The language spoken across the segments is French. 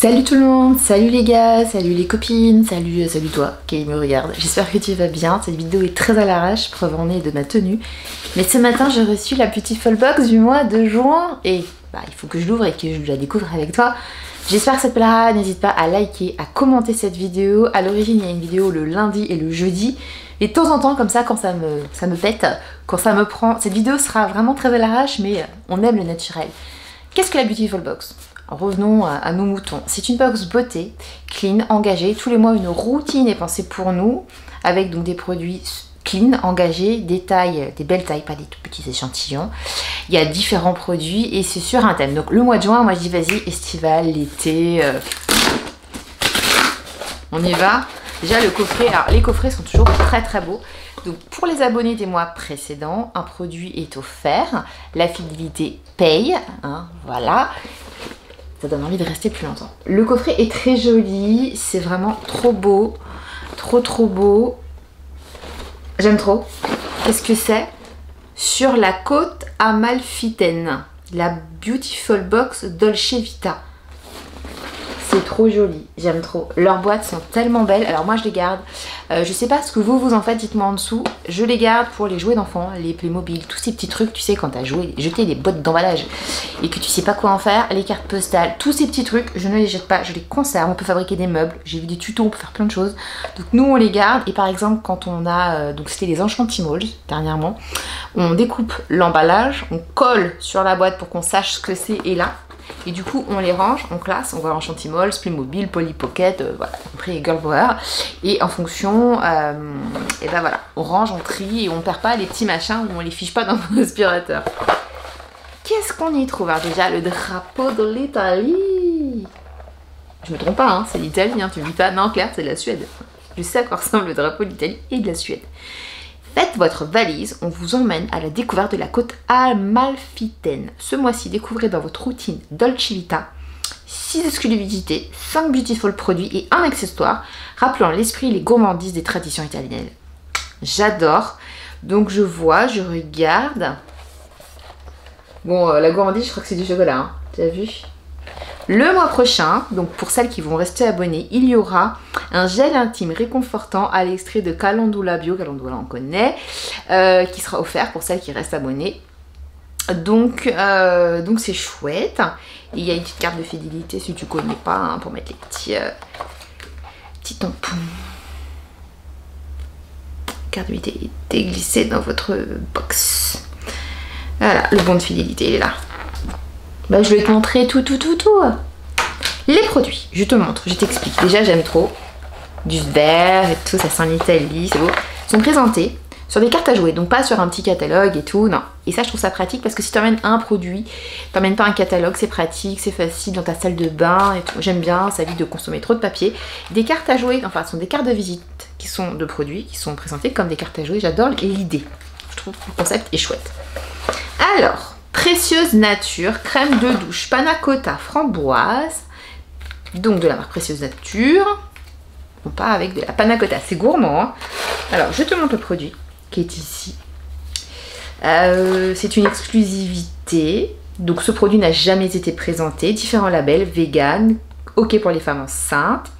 Salut tout le monde, salut les gars, salut les copines, salut toi qui me regarde. J'espère que tu vas bien. Cette vidéo est très à l'arrache, preuve en est de ma tenue. Mais ce matin j'ai reçu la Beautiful Box du mois de juin et il faut que je l'ouvre et que je la découvre avec toi. J'espère que ça te plaira, n'hésite pas à liker, à commenter cette vidéo. À l'origine il y a une vidéo le lundi et le jeudi. Et de temps en temps comme ça quand ça me pète, quand ça me prend, cette vidéo sera vraiment très à l'arrache mais on aime le naturel. Qu'est-ce que la Beautiful Box ? Revenons à nos moutons. C'est une box beauté, clean, engagée. Tous les mois, une routine est pensée pour nous, avec donc des produits clean, engagés, des tailles, des belles tailles, pas des tout petits échantillons. Il y a différents produits et c'est sur un thème. Donc le mois de juin, moi je dis vas-y, estival, l'été, on y va. Déjà le coffret, alors les coffrets sont toujours très très beaux. Donc pour les abonnés des mois précédents, un produit est offert, la fidélité paye, hein, voilà. Ça donne envie de rester plus longtemps. Le coffret est très joli, c'est vraiment trop beau, trop beau. J'aime trop. Qu'est-ce que c'est? Sur la côte amalfitaine, la Beautiful Box Dolce Vita. C'est trop joli, j'aime trop. Leurs boîtes sont tellement belles, alors moi je les garde. Je sais pas ce que vous en faites, dites-moi en dessous. Je les garde pour les jouets d'enfants, les Playmobil, tous ces petits trucs, tu sais, quand t'as jeté les boîtes d'emballage et que tu sais pas quoi en faire, les cartes postales, tous ces petits trucs, je ne les jette pas, je les conserve. On peut fabriquer des meubles, j'ai vu des tutos, on peut faire plein de choses. Donc nous on les garde et par exemple quand on a, donc c'était les Enchantimals dernièrement, on découpe l'emballage, on colle sur la boîte pour qu'on sache ce que c'est et là. Et du coup on les range, on classe, on voit Enchantimals, Playmobil, Polly Pocket, voilà, après Girl Power. Et en fonction, et ben voilà, on range, on trie et on perd pas les petits machins ou on les fiche pas dans mon aspirateur. Qu'est-ce qu'on y trouve? Alors déjà le drapeau de l'Italie. Je me trompe pas, hein, c'est l'Italie, hein, tu me dis pas, non Claire c'est de la Suède. Je sais à quoi ressemble le drapeau de l'Italie et de la Suède. Faites votre valise, on vous emmène à la découverte de la côte amalfitaine. Ce mois-ci, découvrez dans votre routine Dolce Vita 6 exclusivités, 5 beautiful produits et un accessoire, rappelant l'esprit et les gourmandises des traditions italiennes. J'adore. Donc je vois, je regarde. Bon, la gourmandise, je crois que c'est du chocolat, hein. Tu as vu ? Le mois prochain, donc pour celles qui vont rester abonnées, il y aura un gel intime réconfortant à l'extrait de Calendula Bio, Calendula on connaît, qui sera offert pour celles qui restent abonnées. Donc c'est chouette. Et il y a une petite carte de fidélité si tu connais pas, hein, pour mettre les petits tampons. Carte de fidélité glissée dans votre box. Voilà, le bon de fidélité, il est là. Bah, je vais te montrer tout. Les produits, je te montre, je t'explique. Déjà, j'aime trop. Du vert et tout, ça sent l'Italie, c'est beau. Ils sont présentés sur des cartes à jouer, donc pas sur un petit catalogue et tout, non. Et ça, je trouve ça pratique parce que si tu emmènes un produit, t'emmènes pas un catalogue, c'est pratique, c'est facile dans ta salle de bain et tout. J'aime bien, ça évite de consommer trop de papier. Des cartes à jouer, enfin, ce sont des cartes de visite qui sont de produits, qui sont présentées comme des cartes à jouer. J'adore l'idée. Je trouve que le concept est chouette. Alors, Précieuse Nature, crème de douche, panna cotta, framboise. Donc de la marque Précieuse Nature. On part avec de la panna cotta, c'est gourmand, hein. Alors, je te montre le produit qui est ici. C'est une exclusivité. Donc ce produit n'a jamais été présenté. Différents labels, vegan, ok pour les femmes enceintes.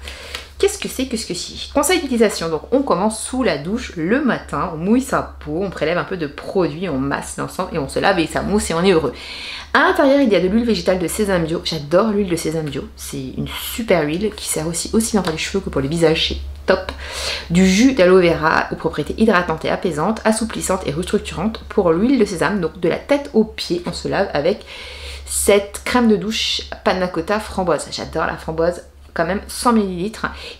Qu'est-ce que c'est? Conseil d'utilisation, donc on commence sous la douche le matin, on mouille sa peau, on prélève un peu de produit, on masse l'ensemble et on se lave et ça mousse et on est heureux. À l'intérieur, il y a de l'huile végétale de sésame bio. J'adore l'huile de sésame bio, c'est une super huile qui sert aussi bien pour les cheveux que pour le visage, c'est top. Du jus d'aloe vera aux propriétés hydratantes et apaisantes, assouplissantes et restructurantes pour l'huile de sésame, donc de la tête aux pieds, on se lave avec cette crème de douche panna cotta framboise. J'adore la framboise. Quand même 100 ml.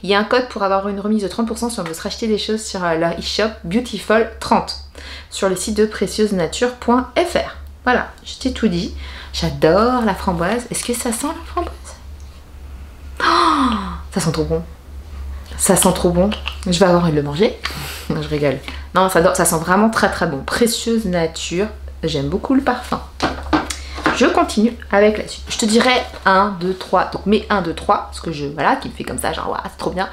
Il y a un code pour avoir une remise de 30% si on veut se racheter des choses sur leur e-shop Beautiful30 sur le site de précieusnature.fr. Voilà, je t'ai tout dit. J'adore la framboise. Est-ce que ça sent la framboise? Oh, ça sent trop bon. Ça sent trop bon. Je vais avoir envie de le manger. Non, je rigole. Non, ça sent vraiment très bon. Précieuse Nature. J'aime beaucoup le parfum. Je continue avec la suite. Je te dirais 1, 2, 3. Donc mes 1, 2, 3. Parce que voilà, qui me fait comme ça, genre, c'est trop bien.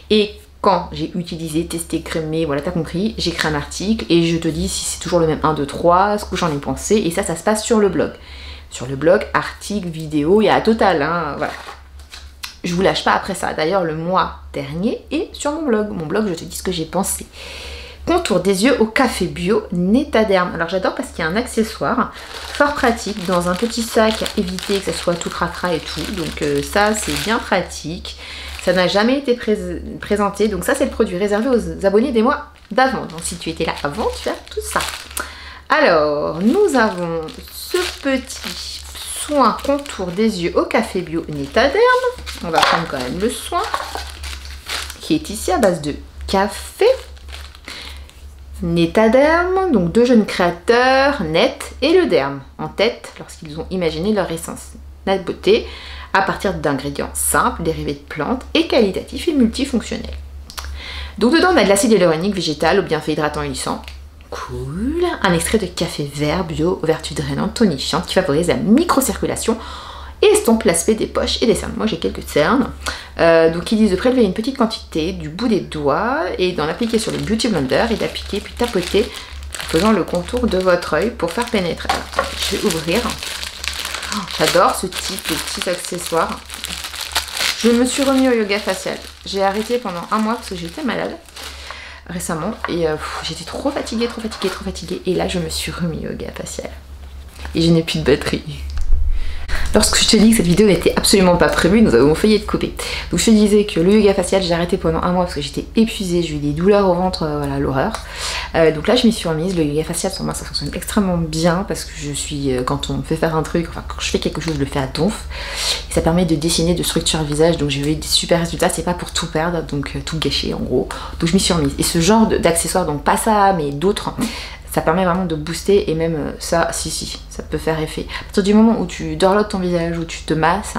Et quand j'ai utilisé, testé, crémé, voilà, t'as compris, j'écris un article et je te dis si c'est toujours le même 1, 2, 3, ce que j'en ai pensé. Et ça se passe sur le blog. Sur le blog, article, vidéo, il y a un total, hein, voilà. je vous lâche pas après ça. D'ailleurs, le mois dernier est sur mon blog. Mon blog, je te dis ce que j'ai pensé. Contour des yeux au café bio Netaderm. Alors j'adore parce qu'il y a un accessoire fort pratique dans un petit sac à éviter que ça soit tout cracra et tout. Donc ça c'est bien pratique. Ça n'a jamais été présenté. Donc ça c'est le produit réservé aux abonnés des mois d'avant. Donc si tu étais là avant, tu as tout ça. Alors nous avons ce petit soin contour des yeux au café bio Netaderm. On va prendre quand même le soin qui est ici à base de café. Netaderm, donc 2 jeunes créateurs, Net et le Derme, en tête lorsqu'ils ont imaginé leur essence Net Beauté à partir d'ingrédients simples, dérivés de plantes et qualitatifs et multifonctionnels. Donc dedans on a de l'acide hyaluronique végétal au bienfait hydratant et lissant. Cool. Un extrait de café vert bio aux vertus drainantes tonifiantes qui favorise la microcirculation et estompe l'aspect des poches et des cernes. Moi j'ai quelques cernes. Donc ils disent de prélever une petite quantité du bout des doigts et d'en appliquer sur le Beauty Blender et d'appliquer puis tapoter en faisant le contour de votre œil pour faire pénétrer. Alors, je vais ouvrir. Oh, j'adore ce type de petits accessoires. Je me suis remis au yoga facial. J'ai arrêté pendant un mois parce que j'étais malade récemment et j'étais trop fatiguée. Et là je me suis remis au yoga facial. Et je n'ai plus de batterie. Lorsque je te dis que cette vidéo n'était absolument pas prévue, nous avons failli être coupés. Donc je te disais que le yoga facial, j'ai arrêté pendant un mois parce que j'étais épuisée, j'ai eu des douleurs au ventre, voilà, l'horreur. Donc là je m'y suis remise. Le yoga facial sur moi ça fonctionne extrêmement bien parce que je suis, quand on me fait faire un truc, enfin quand je fais quelque chose, je le fais à donf. Et ça permet de dessiner, de structurer le visage, donc j'ai eu des super résultats, c'est pas pour tout perdre, donc tout gâcher en gros. Donc je m'y suis remise. Et ce genre d'accessoires, donc pas ça mais d'autres, ça permet vraiment de booster et même ça, si, ça peut faire effet. À partir du moment où tu dorlotes ton visage, où tu te masses,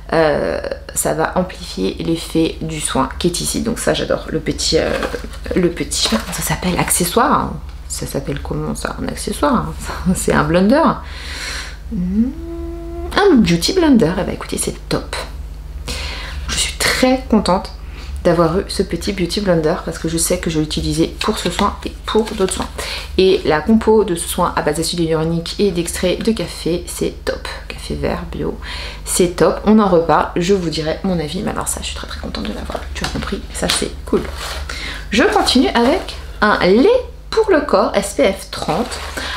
ça va amplifier l'effet du soin qui est ici. Donc ça j'adore, le petit, ça s'appelle accessoire. Ça s'appelle comment ça? Un accessoire, c'est un blender. Un beauty blender, et bah écoutez c'est top. Je suis très contente d'avoir eu ce petit beauty blender parce que je sais que je vais l'utiliser pour ce soin et pour d'autres soins. Et la compo de ce soin à base d'acide hyaluronique et d'extrait de café, c'est top. Café vert bio, c'est top. On en reparle, je vous dirai mon avis. Mais alors ça, je suis très contente de l'avoir. Tu as compris, ça c'est cool. Je continue avec un lait pour le corps SPF 30.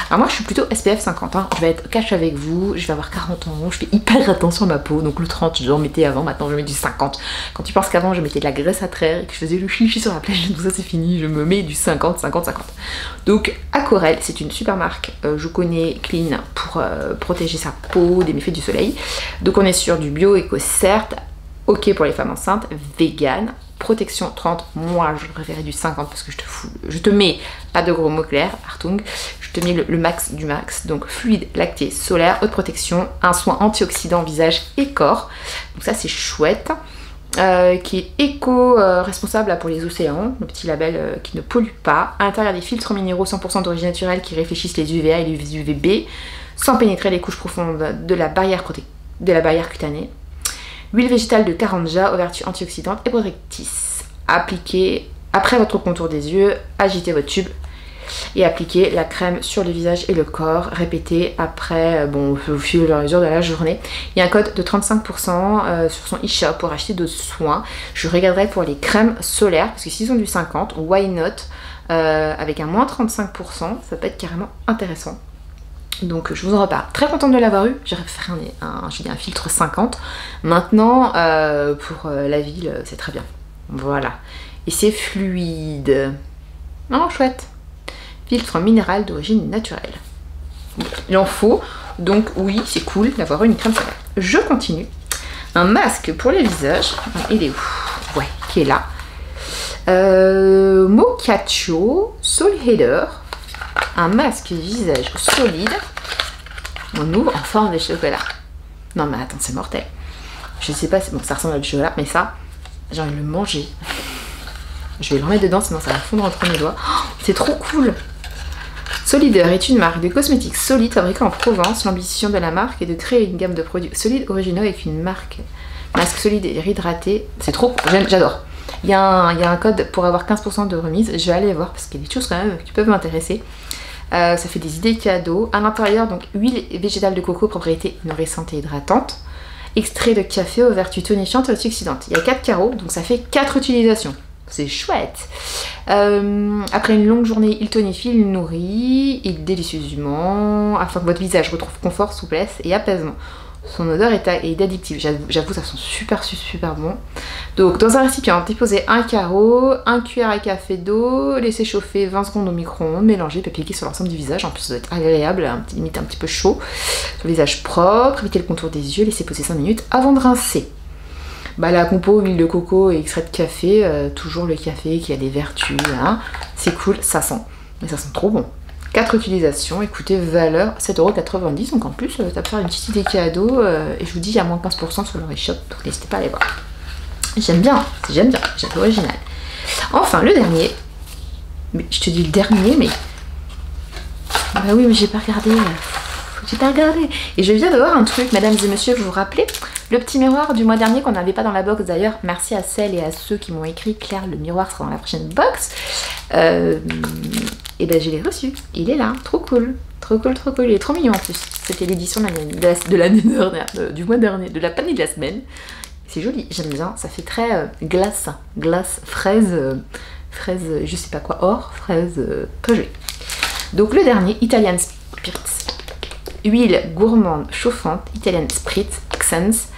Alors moi je suis plutôt SPF 50, hein. Je vais être cash avec vous, je vais avoir 40 ans, je fais hyper attention à ma peau, donc le 30 je en mettais avant, maintenant je mets du 50. Quand tu penses qu'avant je mettais de la graisse à traire et que je faisais le chichi sur la plage, tout ça c'est fini, je me mets du 50. Donc Aquarelle, c'est une super marque, je connais Clean pour protéger sa peau des méfaits du soleil. Donc on est sur du bio, éco certes, ok pour les femmes enceintes, vegan, protection 30, moi je préférais du 50 parce que je te mets, pas de gros mots clairs, Hartung, je te mets le max du max, donc fluide, lacté, solaire, haute protection, un soin antioxydant visage et corps, donc ça c'est chouette, qui est éco-responsable pour les océans, le petit label qui ne pollue pas, à l'intérieur des filtres minéraux 100% d'origine naturelle qui réfléchissent les UVA et les UVB, sans pénétrer les couches profondes de la barrière cutanée. Huile végétale de Karanja aux vertus antioxydantes et protectrices. Appliquez après votre contour des yeux, agitez votre tube et appliquez la crème sur le visage et le corps. Répétez après, bon, au fur et à mesure de la journée. Il y a un code de 35% sur son e-shop pour acheter d'autres soins. Je regarderai pour les crèmes solaires parce que s'ils ont du 50, why not, avec un moins 35%, ça peut être carrément intéressant. Donc je vous en reparle. Très contente de l'avoir eu. J'ai fait un filtre 50. Maintenant, pour la ville, c'est très bien. Voilà. Et c'est fluide. Oh, chouette. Filtre minéral d'origine naturelle. Bon, il en faut. Donc oui, c'est cool d'avoir une crème solaire. Je continue. Un masque pour le visage. Il est où? Ouais, qui est là. Mochacho Soul Healer. Un masque visage solide. On ouvre en forme de chocolat. Non mais attends, c'est mortel. Je sais pas, bon ça ressemble à du chocolat, mais ça, j'ai envie de le manger. Je vais le remettre dedans, sinon ça va fondre entre mes doigts. Oh, c'est trop cool. Solider est une marque de cosmétiques solides fabriquée en Provence. L'ambition de la marque est de créer une gamme de produits solides originaux avec une masque solide et hydraté. C'est trop, j'adore. Il y a un code pour avoir 15% de remise. Je vais aller voir parce qu'il y a des choses quand même qui peuvent m'intéresser. Ça fait des idées cadeaux. À l'intérieur, donc huile végétale de coco, propriété nourrissante et hydratante. extrait de café aux vertus tonifiantes et antioxydantes. Il y a 4 carreaux, donc ça fait 4 utilisations. C'est chouette. Après une longue journée, il tonifie, il nourrit, il délicieusement, afin que votre visage retrouve confort, souplesse et apaisement. Son odeur est addictive. J'avoue, ça sent super bon. Donc, dans un récipient, déposez un carreau, 1 cuillère à café d'eau, laissez chauffer 20 secondes au micro-ondes, mélangez, puis appliquez sur l'ensemble du visage. En plus, ça doit être agréable, limite un petit peu chaud. Sur le visage propre, évitez le contour des yeux, laissez poser 5 minutes avant de rincer. Bah, la compo, huile de coco et extrait de café, toujours le café qui a des vertus, hein. C'est cool, ça sent. Mais ça sent trop bon. 4 utilisations, écoutez, valeur 7,90 €, donc en plus, ça peut faire une petite idée cadeau, et je vous dis, il y a moins 15% sur leur e-shop, donc n'hésitez pas à aller voir. J'aime bien, j'aime original. Enfin, le dernier, mais je te dis le dernier, mais... Bah oui, mais j'ai pas regardé. Et je viens de voir un truc, mesdames et messieurs, vous vous rappelez le petit miroir du mois dernier qu'on n'avait pas dans la box d'ailleurs. Merci à celles et à ceux qui m'ont écrit, Claire, le miroir sera dans la prochaine box. Et ben je l'ai reçu, il est là, trop cool, il est trop mignon en plus. C'était l'édition de l'année dernière, du mois dernier, de la panier de la semaine. C'est joli, j'aime bien, ça fait très glace, fraise, je sais pas quoi, or, fraise, très joli. Donc le dernier, Italian Spritz, huile gourmande chauffante, Italian Spritz Essence.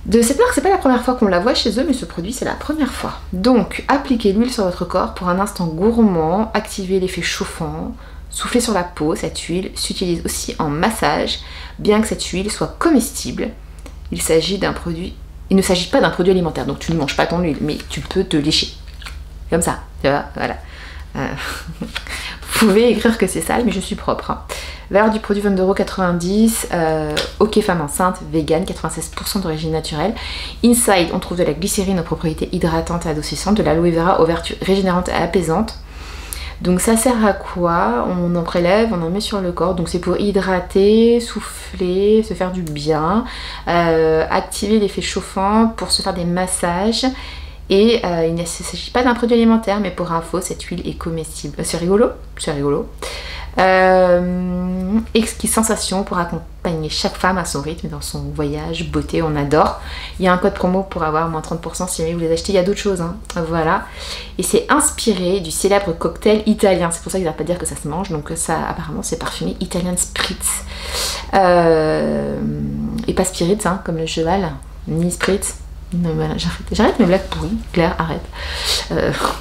De cette marque, c'est pas la première fois qu'on la voit chez eux, mais ce produit, c'est la première fois. Donc, appliquez l'huile sur votre corps pour un instant gourmand, activez l'effet chauffant, soufflez sur la peau. Cette huile s'utilise aussi en massage, bien que cette huile soit comestible. Il ne s'agit pas d'un produit alimentaire, donc tu ne manges pas ton huile, mais tu peux te lécher. Comme ça, tu vois, voilà. Vous pouvez écrire que c'est sale, mais je suis propre. Hein. Valeur du produit 22,90 €. Ok femme enceinte, vegan, 96% d'origine naturelle. Inside, on trouve de la glycérine aux propriétés hydratantes et adoucissantes, de l'aloe vera aux vertus régénérantes et apaisantes. Donc ça sert à quoi? On en prélève, on en met sur le corps. Donc c'est pour hydrater, souffler, se faire du bien, activer l'effet chauffant pour se faire des massages. Et il ne s'agit pas d'un produit alimentaire, mais pour info, cette huile est comestible. C'est rigolo, c'est rigolo. Exquise sensation pour accompagner chaque femme à son rythme dans son voyage beauté, on adore. Il y a un code promo pour avoir moins 30% si vous les achetez. Il y a d'autres choses, hein. Voilà. Et c'est inspiré du célèbre cocktail italien. C'est pour ça qu'ils n'arrêtent pas de dire que ça se mange. Donc ça, apparemment, c'est parfumé Italian Spritz. Et pas Spritz, hein, comme le cheval, ni Spritz. Non, voilà, j'arrête mes blagues pourries, Claire, arrête.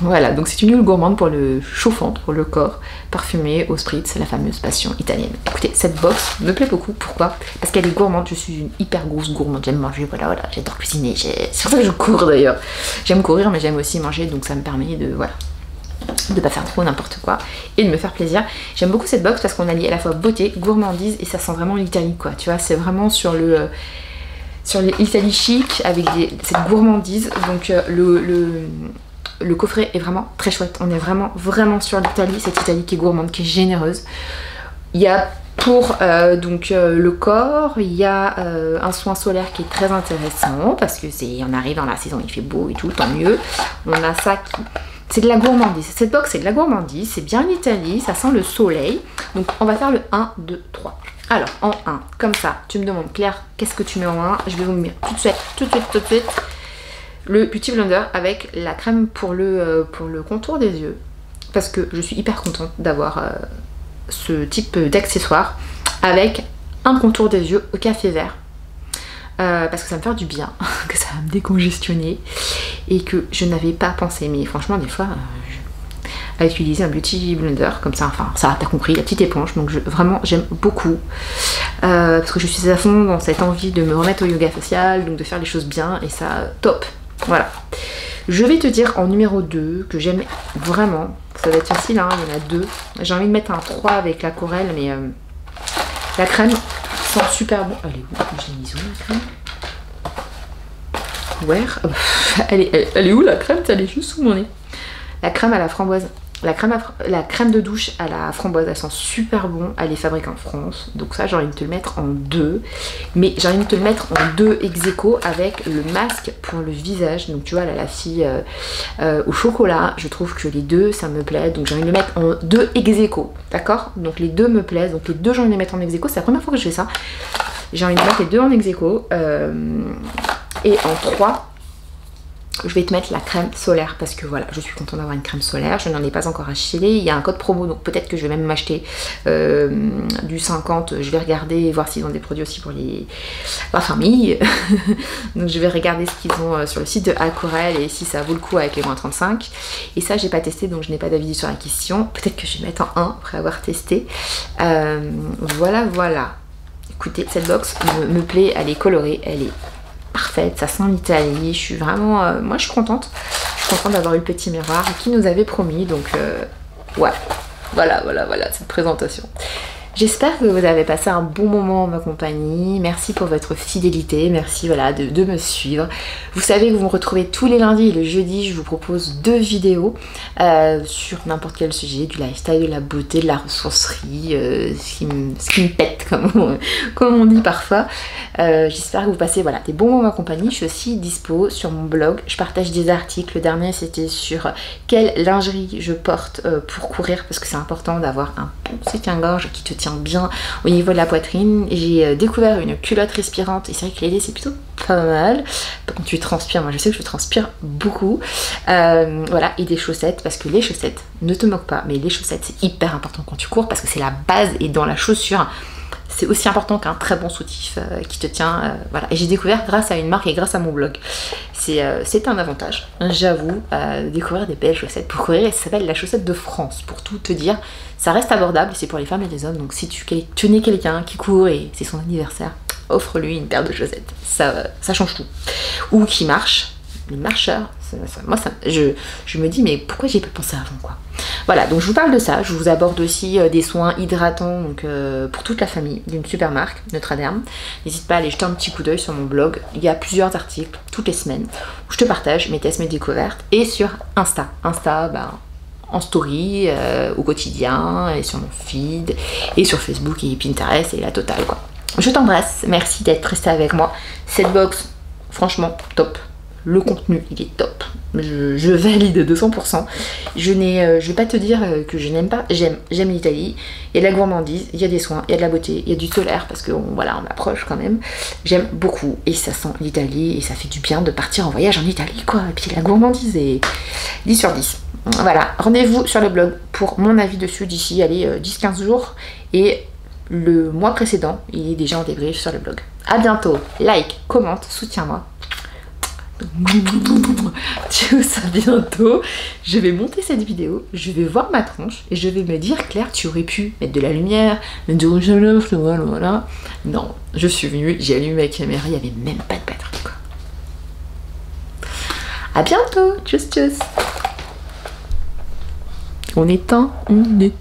Voilà, donc c'est une huile gourmande pour le chauffante, pour le corps, parfumée au spritz, la fameuse passion italienne. Écoutez, cette box me plaît beaucoup, pourquoi? Parce qu'elle est gourmande, je suis une hyper grosse gourmande, j'aime manger, voilà, j'adore cuisiner, c'est pour ça que je cours d'ailleurs. J'aime courir, mais j'aime aussi manger, donc ça me permet de, voilà, de pas faire trop n'importe quoi et de me faire plaisir. J'aime beaucoup cette box parce qu'on allie à la fois beauté, gourmandise et ça sent vraiment l'Italie, quoi, tu vois, c'est vraiment sur l'Italie chic avec cette gourmandise. Donc le coffret est vraiment très chouette. On est vraiment sur l'Italie, cette Italie qui est gourmande, qui est généreuse. Il y a pour le corps, il y a un soin solaire qui est très intéressant parce que on arrive dans la saison, il fait beau et tout, tant mieux. On a ça qui... C'est de la gourmandise. Cette box, c'est de la gourmandise. C'est bien l'Italie, ça sent le soleil. Donc on va faire le 1, 2, 3. Alors, en 1, comme ça, tu me demandes, Claire, qu'est-ce que tu mets en 1? Je vais vous mettre tout de suite, le Beauty Blender avec la crème pour le contour des yeux. Parce que je suis hyper contente d'avoir ce type d'accessoire avec un contour des yeux au café vert. Parce que ça va me faire du bien, que ça va me décongestionner et que je n'avais pas pensé. Mais franchement, des fois... à utiliser un Beauty Blender comme ça, enfin ça t'as compris, la petite éponge, donc vraiment j'aime beaucoup parce que je suis à fond dans cette envie de me remettre au yoga facial, donc de faire les choses bien et ça top, voilà. Je vais te dire en numéro 2 que j'aime vraiment, ça va être facile, hein, il y en a 2, j'ai envie de mettre un 3 avec la Corelle, mais la crème sent super bon. Elle est où? J'ai mis où la crème? Where? Elle est où la crème? Elle est juste sous mon nez. La crème à la framboise. La crème de douche à la framboise, elle sent super bon, elle est fabriquée en France, donc ça j'ai envie de te le mettre en 2, mais j'ai envie de te le mettre en 2 ex aequo avec le masque pour le visage, donc tu vois là, la fille au chocolat, je trouve que les deux ça me plaît, donc j'ai envie de le mettre en 2 ex aequo, d'accord? Donc les deux me plaisent, donc les deux j'ai envie de les mettre en ex aequo, c'est la première fois que je fais ça. J'ai envie de mettre les deux en ex-aequo. Et en 3, je vais te mettre la crème solaire parce que voilà, je suis contente d'avoir une crème solaire. Je n'en ai pas encore acheté. Il y a un code promo, donc peut-être que je vais même m'acheter du 50. Je vais regarder et voir s'ils ont des produits aussi pour la famille. Donc je vais regarder ce qu'ils ont sur le site de Aquarelle et si ça vaut le coup avec les moins 35. Et ça, j'ai pas testé, donc je n'ai pas d'avis sur la question. Peut-être que je vais mettre en 1 après avoir testé. Voilà, voilà. Écoutez, cette box me plaît, elle est colorée, elle est parfaite, ça sent l'Italie, je suis vraiment, moi je suis contente d'avoir eu le petit miroir qui nous avait promis, donc ouais, voilà cette présentation. J'espère que vous avez passé un bon moment en ma compagnie. Merci pour votre fidélité. Merci voilà, de me suivre. Vous savez que vous me retrouvez tous les lundis et le jeudi. Je vous propose 2 vidéos sur n'importe quel sujet, du lifestyle, de la beauté, de la ressourcerie, ce qui me pète comme on dit parfois. J'espère que vous passez voilà, des bons moments en ma compagnie. Je suis aussi dispo sur mon blog. Je partage des articles. Le dernier c'était sur quelle lingerie je porte pour courir parce que c'est important d'avoir un bon soutien-gorge qui te tient bien au niveau de la poitrine. J'ai découvert une culotte respirante et c'est vrai que l'idée c'est plutôt pas mal quand tu transpires. Moi je sais que je transpire beaucoup. Voilà, et des chaussettes parce que les chaussettes, ne te moque pas, mais les chaussettes c'est hyper important quand tu cours parce que c'est la base et dans la chaussure c'est aussi important qu'un très bon soutif qui te tient. Voilà. Et j'ai découvert grâce à une marque et grâce à mon blog. C'est un avantage, j'avoue, découvrir des belles chaussettes pour courir. Et ça s'appelle la chaussette de France, pour tout te dire. Ça reste abordable, c'est pour les femmes et les hommes. Donc si tu connais quelqu'un qui court et c'est son anniversaire, offre-lui une paire de chaussettes. Ça change tout. Ou qui marche. Les marcheurs, moi je me dis mais pourquoi j'ai pas pensé avant quoi. Voilà, donc je vous parle de ça, je vous aborde aussi des soins hydratants donc, pour toute la famille d'une super marque, Notre-Dame. N'hésite pas à aller jeter un petit coup d'œil sur mon blog, il y a plusieurs articles toutes les semaines où je te partage mes tests, mes découvertes et sur Insta, en story, au quotidien, et sur mon feed, et sur Facebook et Pinterest et la totale quoi. Je t'embrasse, merci d'être resté avec moi. Cette box, franchement, top. Le contenu, il est top. Je valide 200%. Je vais pas te dire que je n'aime pas. J'aime l'Italie. Il y a de la gourmandise, il y a des soins, il y a de la beauté, il y a du solaire parce que voilà, on approche quand même. J'aime beaucoup et ça sent l'Italie et ça fait du bien de partir en voyage en Italie quoi. Et puis la gourmandise est 10 sur 10. Voilà, rendez-vous sur le blog pour mon avis dessus d'ici, allez, 10-15 jours. Et le mois précédent, il est déjà en débrief sur le blog. À bientôt, like, commente, soutiens-moi. Tchuss, à bientôt. Je vais monter cette vidéo, je vais voir ma tronche et je vais me dire Claire, tu aurais pu mettre de la lumière, mettre du rouge à lèvres, voilà. Non, je suis venue, j'ai allumé ma caméra, il n'y avait même pas de batterie quoi. À bientôt, tchuss tchuss. On éteint, on est